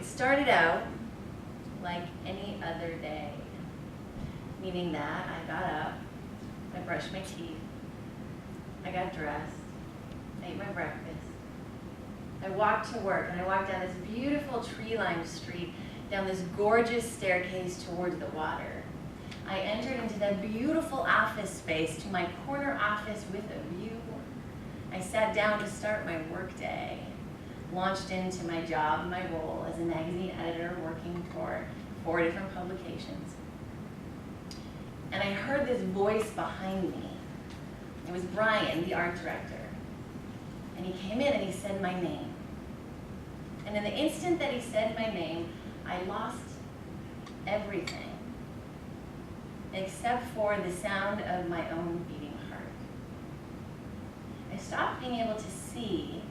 it started out like any other day, meaning that I got up, I brushed my teeth, I got dressed, I ate my breakfast, I walked to work, and I walked down this beautiful tree-lined street, down this gorgeous staircase towards the water. I entered into that beautiful office space, to my corner office with a view. I sat down to start my workday, launched into my job, my role as a magazine editor working for 4 different publications. And I heard this voice behind me. It was Brian, the art director. And he came in and he said my name. And in the instant that he said my name, I lost everything, except for the sound of my own beating heart. I stopped being able to see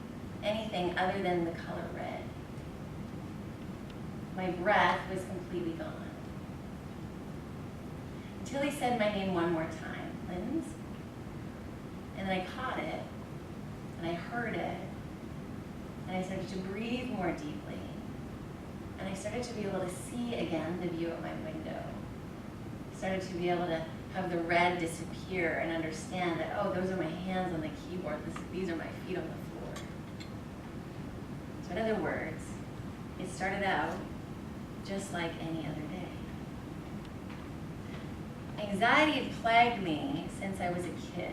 anything other than the color red. My breath was completely gone. Until he said my name one more time, Lindsey. And then I caught it, and I heard it, and I started to breathe more deeply. And I started to be able to see again the view of my window. I started to be able to have the red disappear and understand that, oh, those are my hands on the keyboard, these are my feet on the floor. So in other words, it started out just like any other day. Anxiety had plagued me since I was a kid.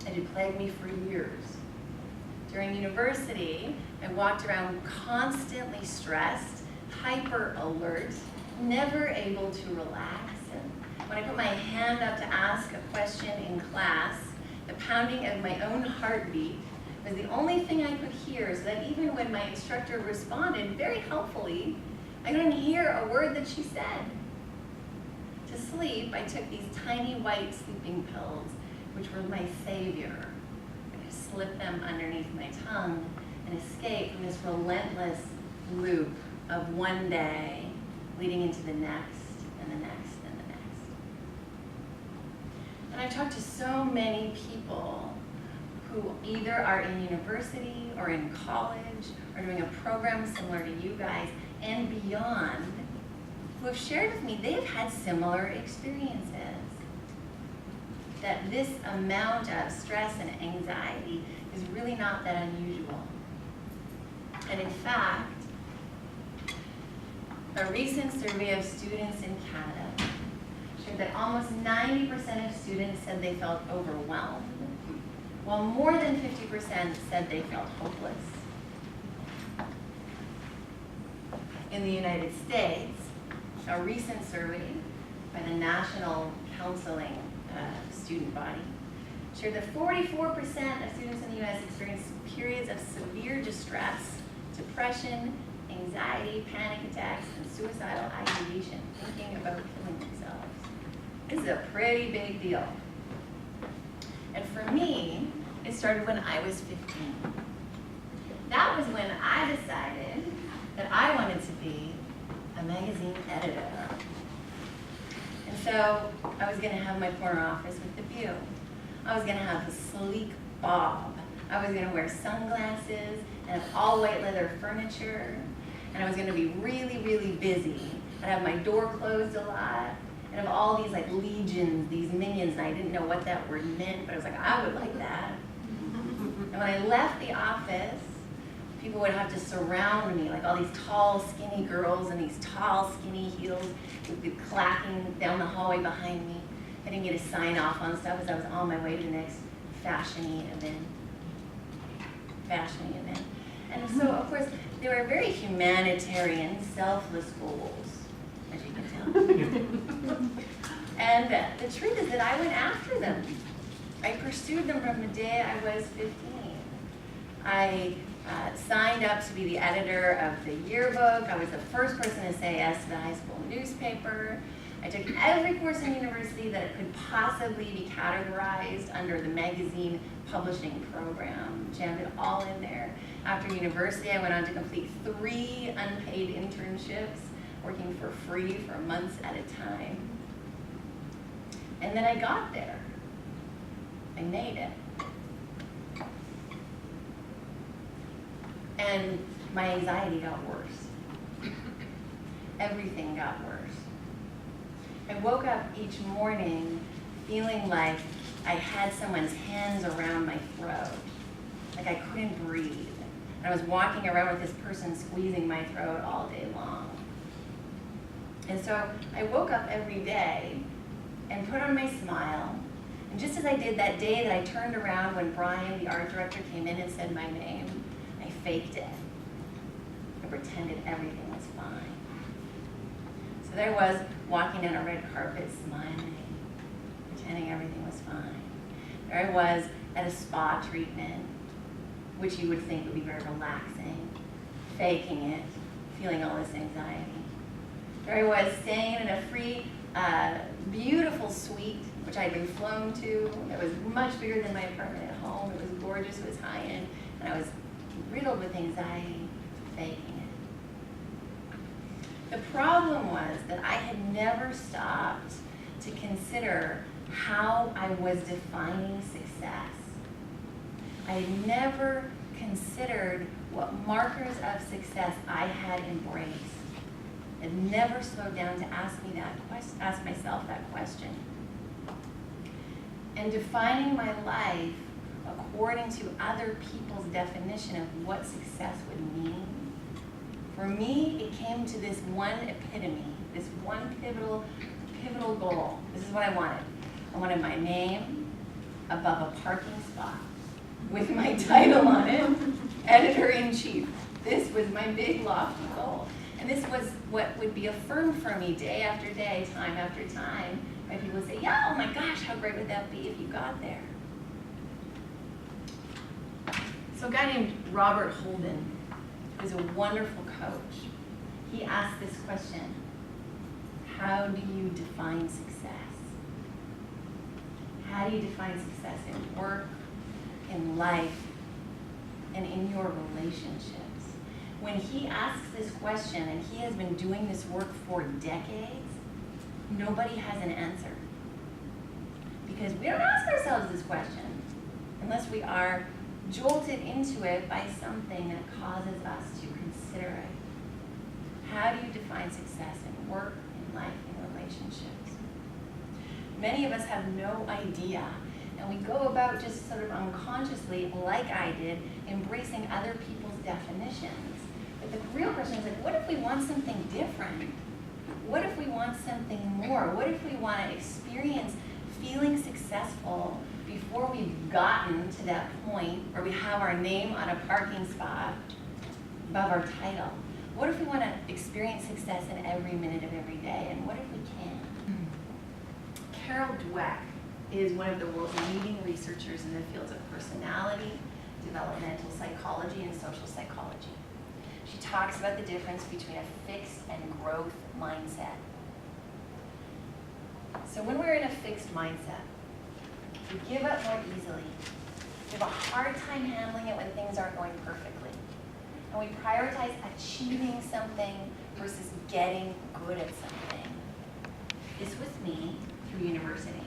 It had plagued me for years. During university, I walked around constantly stressed, hyper alert, never able to relax. And when I put my hand up to ask a question in class, the pounding of my own heartbeat was the only thing I could hear, so that even when my instructor responded very helpfully, I couldn't hear a word that she said. To sleep, I took these tiny white sleeping pills, which were my savior. I slipped them underneath my tongue and escaped from this relentless loop of one day leading into the next and the next and the next. And I've talked to so many people who either are in university or in college or doing a program similar to you guys and beyond, who have shared with me they've had similar experiences. That this amount of stress and anxiety is really not that unusual. And in fact, a recent survey of students in Canada showed that almost 90% of students said they felt overwhelmed, while more than 50% said they felt hopeless. In the United States, a recent survey by the National Counseling student body showed that 44% of students in the U.S. experienced periods of severe distress, depression, anxiety, panic attacks, and suicidal ideation, thinking about killing themselves. This is a pretty big deal. And for me, it started when I was 15. That was when I decided that I wanted to be a magazine editor. And so I was going to have my corner office with the view. I was going to have a sleek bob. I was going to wear sunglasses and have all white leather furniture. And I was going to be really, really busy. I'd have my door closed a lot. And have all these like legions, these minions, and I didn't know what that word meant, but I was like, I would like that. And when I left the office, people would have to surround me, like all these tall, skinny girls in these tall, skinny heels would be clacking down the hallway behind me. I didn't get to sign off on stuff as I was on my way to the next fashion-y event. And so, of course, they were very humanitarian, selfless goals, as you can tell. And the truth is that I went after them. I pursued them from the day I was 15. I signed up to be the editor of the yearbook. I was the first person to say yes to the high school newspaper. I took every course in university that could possibly be categorized under the magazine publishing program. Jammed it all in there. After university, I went on to complete 3 unpaid internships, working for free for months at a time. And then I got there. I made it. And my anxiety got worse. everything got worse. I woke up each morning feeling like I had someone's hands around my throat, like I couldn't breathe. And I was walking around with this person squeezing my throat all day long. And so I woke up every day and put on my smile. And just as I did that day that I turned around when Brian, the art director, came in and said my name, I faked it. I pretended everything was fine. So there I was, walking down a red carpet, smiling, pretending everything was fine. There I was at a spa treatment, which you would think would be very relaxing, faking it, feeling all this anxiety. There I was staying in a free, beautiful suite, which I'd been flown to. It was much bigger than my apartment at home. It was gorgeous, it was high-end, and I was riddled with anxiety, faking it. The problem was that I had never stopped to consider how I was defining success. I had never considered what markers of success I had embraced. I had never slowed down to ask myself that question. And defining my life according to other people's definition of what success would mean, for me, it came to this one epitome, this one pivotal goal. This is what I wanted. I wanted my name above a parking spot with my title on it, editor-in-chief. This was my big lofty goal. And this was what would be affirmed for me day after day, time after time, by people who say, yeah, oh my gosh, how great would that be if you got there? So a guy named Robert Holden, who's a wonderful coach, he asked this question: how do you define success? How do you define success in work, in life, and in your relationships? When he asks this question, and he has been doing this work for decades, nobody has an answer. Because we don't ask ourselves this question unless we are jolted into it by something that causes us to consider it. How do you define success in work, in life, in relationships? Many of us have no idea, and we go about just sort of unconsciously, like I did, embracing other people's definitions. But the real question is, like, what if we want something different? What if we want something more? What if we want to experience feeling successful before we've gotten to that point where we have our name on a parking spot above our title? What if we want to experience success in every minute of every day? And what if we can? Carol Dweck is one of the world's leading researchers in the fields of personality, developmental psychology, and social psychology. She talks about the difference between a fixed and growth mindset. So when we're in a fixed mindset, we give up more easily. We have a hard time handling it when things aren't going perfectly. And we prioritize achieving something versus getting good at something. This was me through university.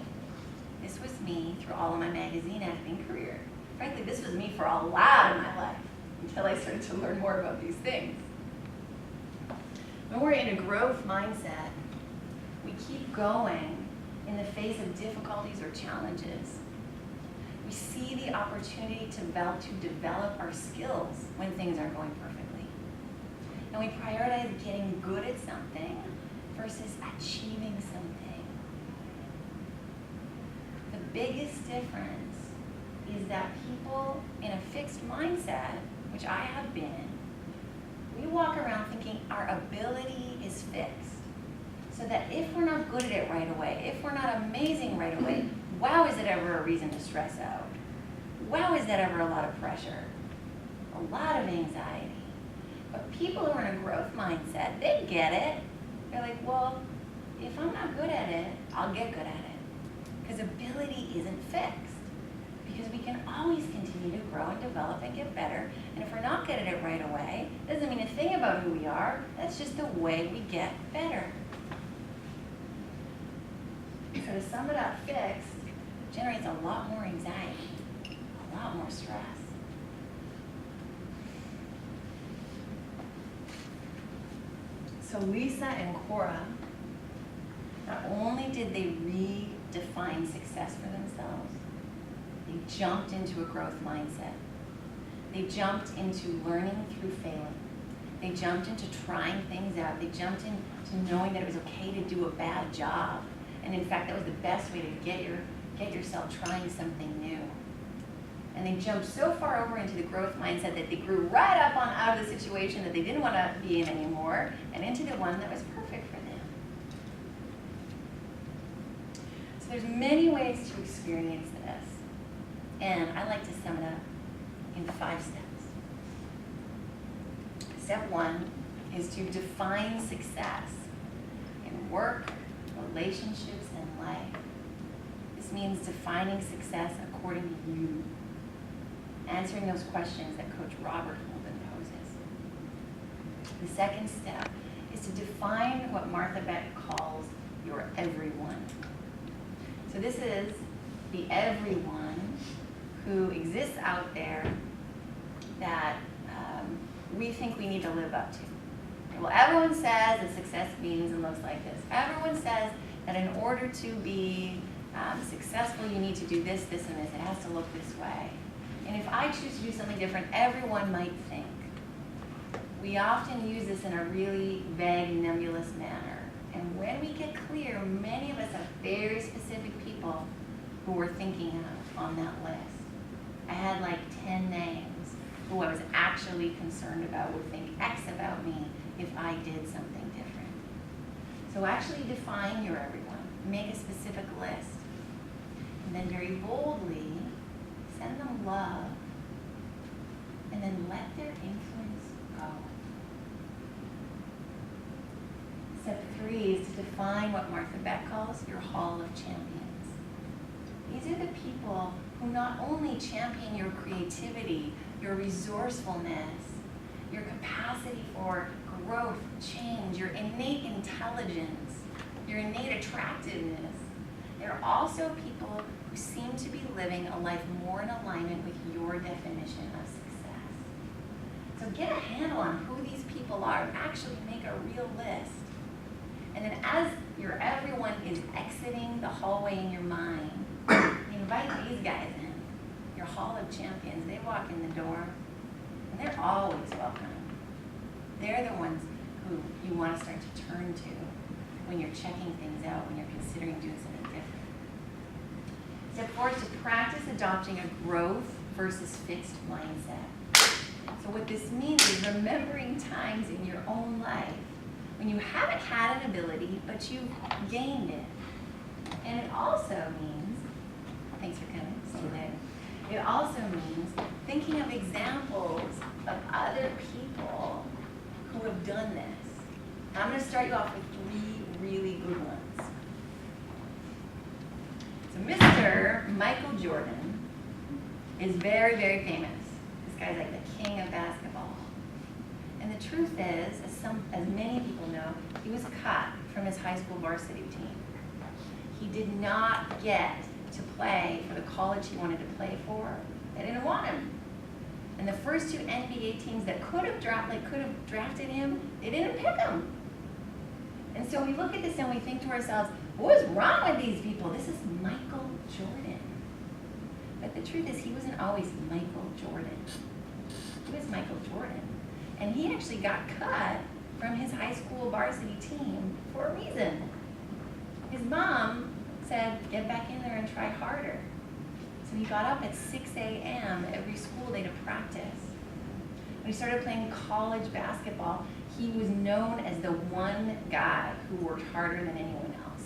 This was me through all of my magazine acting career. Frankly, this was me for a lot of my life until I started to learn more about these things. When we're in a growth mindset, we keep going in the face of difficulties or challenges. We see the opportunity to develop our skills when things aren't going perfectly. And we prioritize getting good at something versus achieving something. The biggest difference is that people in a fixed mindset, which I have been, we walk around thinking our ability is fixed. So that if we're not good at it right away, if we're not amazing right away, wow, is it ever a reason to stress out? Wow, is that ever a lot of pressure? A lot of anxiety. But people who are in a growth mindset, they get it. They're like, well, if I'm not good at it, I'll get good at it. Because ability isn't fixed. Because we can always continue to grow and develop and get better. And if we're not good at it right away, it doesn't mean a thing about who we are. That's just the way we get better. So to sum it up, fixed generates a lot more anxiety, a lot more stress. So Lisa and Cora, not only did they redefine success for themselves, they jumped into a growth mindset. They jumped into learning through failing. They jumped into trying things out. They jumped into knowing that it was okay to do a bad job. And in fact, that was the best way to get yourself trying something new. And they jumped so far over into the growth mindset that they grew right up on out of the situation that they didn't want to be in anymore and into the one that was perfect for them. So there's many ways to experience this. And I like to sum it up in 5 steps. Step 1 is to define success in work, relationships, and life. This means defining success according to you. Answering those questions that Coach Robert Holden poses. The second step is to define what Martha Beck calls your everyone. So this is the everyone who exists out there that we think we need to live up to. Well, everyone says that success means and looks like this. Everyone says that in order to be successful, you need to do this, this, and this. It has to look this way. And if I choose to do something different, everyone might think. We often use this in a really vague, nebulous manner. And when we get clear, many of us have very specific people who we're thinking of on that list. I had like 10 names who I was actually concerned about would think X about me if I did something different. So actually define your everyone. Make a specific list. And then very boldly, send them love, and then let their influence go. Step 3 is to define what Martha Beck calls your Hall of Champions. These are the people who not only champion your creativity, your resourcefulness, your capacity for growth, change, your innate intelligence, your innate attractiveness. They're also people who seem to be living a life more in alignment with your definition of success. So get a handle on who these people are. Actually make a real list. And then as your everyone is exiting the hallway in your mind, invite these guys in, your Hall of Champions. They walk in the door, and they're always welcome. They're the ones who you want to start to turn to when you're checking things out, when you're considering doing something different. Step 4 is to practice adopting a growth versus fixed mindset. So what this means is remembering times in your own life when you haven't had an ability, but you've gained it. And it also means, thanks for coming, see you later. It also means thinking of examples of other people who have done this. I'm going to start you off with 3 really good ones. So Mr. Michael Jordan is very, very famous. This guy's like the king of basketball. And the truth is, as many people know, he was cut from his high school varsity team. He did not get to play for the college he wanted to play for. They didn't want him. And the first 2 NBA teams that could have drafted him, they didn't pick him. And so we look at this and we think to ourselves, what is wrong with these people? This is Michael Jordan. But the truth is, he wasn't always Michael Jordan. He was Michael Jordan. And he actually got cut from his high school varsity team for a reason. His mom said, get back in there and try harder. So he got up at 6 a.m. every school day to practice. When he started playing college basketball, he was known as the one guy who worked harder than anyone else.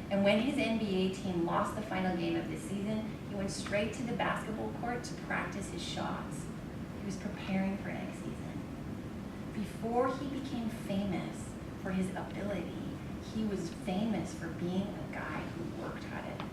And when his NBA team lost the final game of the season, he went straight to the basketball court to practice his shots. He was preparing for next season. Before he became famous for his ability, he was famous for being a guy who worked at it.